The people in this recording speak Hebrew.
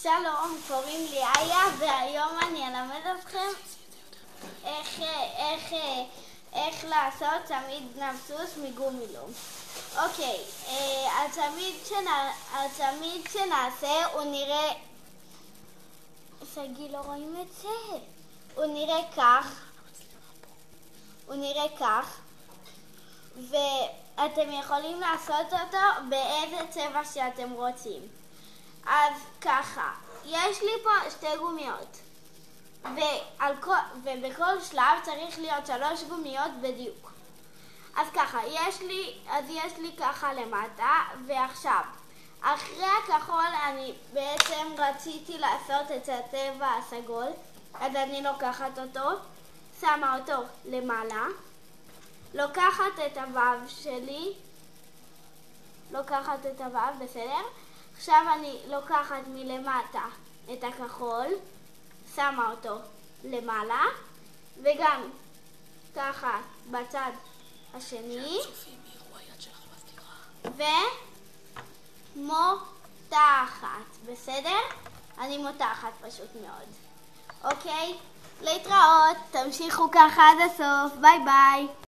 שלום, קוראים לי איה, והיום אני אלמד אתכם איך לעשות צמיד נבסוס מגומילום. אוקיי, הצמיד שנעשה הוא נראה... סגי, לא רואים את זה. הוא נראה כך, ואתם יכולים לעשות אותו באיזה צבע שאתם רוצים. אז ככה, יש לי פה שתי גומיות, ובכל שלב צריך להיות 3 גומיות בדיוק. אז ככה, יש לי ככה למטה, ועכשיו, אחרי הכחול אני בעצם רציתי לעשות את הצבע הסגול, אז אני לוקחת אותו, שמה אותו למעלה, לוקחת את הוו שלי, בסדר? עכשיו אני לוקחת מלמטה את הכחול, שמה אותו למעלה, וגם ככה בצד השני, ומותחת, בסדר? אני מותחת פשוט מאוד. אוקיי? להתראות, תמשיכו ככה עד הסוף, ביי ביי.